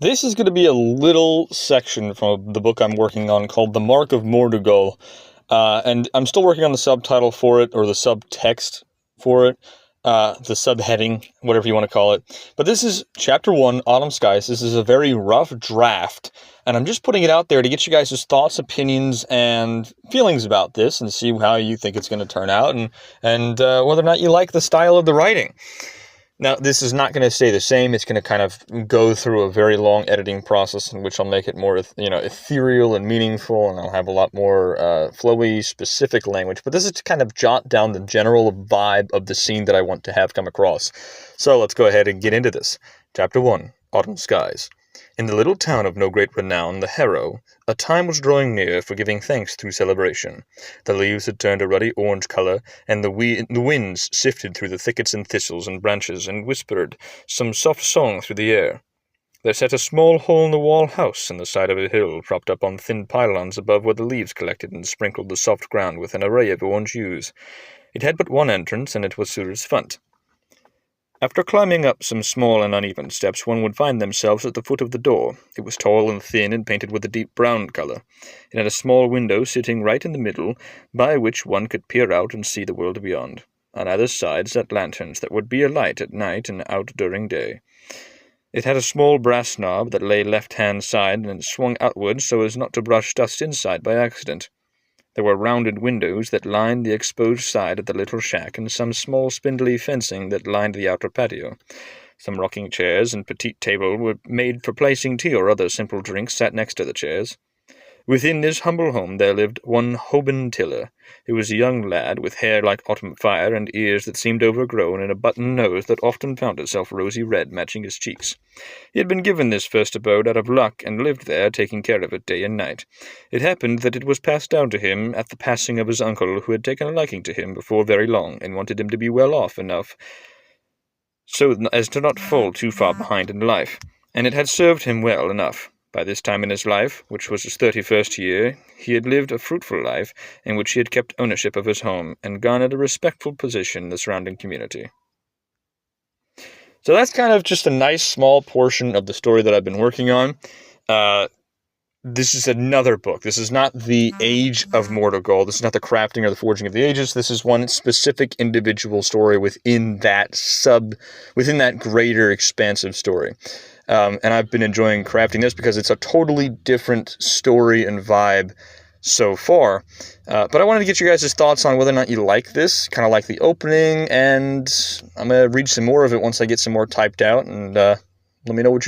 This is going to be a little section from the book I'm working on called The Mark of Mordugal, and I'm still working on the subtitle for it, or the subtext for it, the subheading, whatever you want to call it. But this is Chapter 1, Autumn Skies. This is a very rough draft, and I'm just putting it out there to get you guys' thoughts, opinions, and feelings about this, and see how you think it's going to turn out, and whether or not you like the style of the writing. Now, this is not going to stay the same. It's going to kind of go through a very long editing process in which I'll make it more, ethereal and meaningful, and I'll have a lot more flowy, specific language. But this is to kind of jot down the general vibe of the scene that I want to have come across. So let's go ahead and get into this. Chapter 1, Autumn Skies. In the little town of no great renown, the Harrow, a time was drawing near for giving thanks through celebration. The leaves had turned a ruddy orange colour, and the winds sifted through the thickets and thistles and branches, and whispered some soft song through the air. There sat a small hole-in-the-wall house in the side of a hill, propped up on thin pylons above where the leaves collected and sprinkled the soft ground with an array of orange hues. It had but one entrance, and it was Sutor's Font. After climbing up some small and uneven steps, one would find themselves at the foot of the door. It was tall and thin and painted with a deep brown colour. It had a small window sitting right in the middle, by which one could peer out and see the world beyond. On either side sat lanterns that would be alight at night and out during day. It had a small brass knob that lay left-hand side and swung outward so as not to brush dust inside by accident. There were rounded windows that lined the exposed side of the little shack, and some small spindly fencing that lined the outer patio. Some rocking chairs and petite table were made for placing tea or other simple drinks sat next to the chairs. Within this humble home there lived one Hoban Tiller. He was a young lad with hair like autumn fire and ears that seemed overgrown and a button nose that often found itself rosy red matching his cheeks. He had been given this first abode out of luck and lived there, taking care of it day and night. It happened that it was passed down to him at the passing of his uncle, who had taken a liking to him before very long and wanted him to be well off enough so as to not fall too far behind in life, and it had served him well enough. By this time in his life, which was his 31st year, he had lived a fruitful life, in which he had kept ownership of his home, and garnered a respectful position in the surrounding community. So that's kind of just a nice small portion of the story that I've been working on. This is another book. This is not the Age of Mordugal. This is not the Crafting or the Forging of the Ages. This is one specific individual story within that greater expansive story. And I've been enjoying crafting this because it's a totally different story and vibe so far. But I wanted to get you guys' thoughts on whether or not you like this, kind of like the opening, and I'm going to read some more of it once I get some more typed out, and let me know what you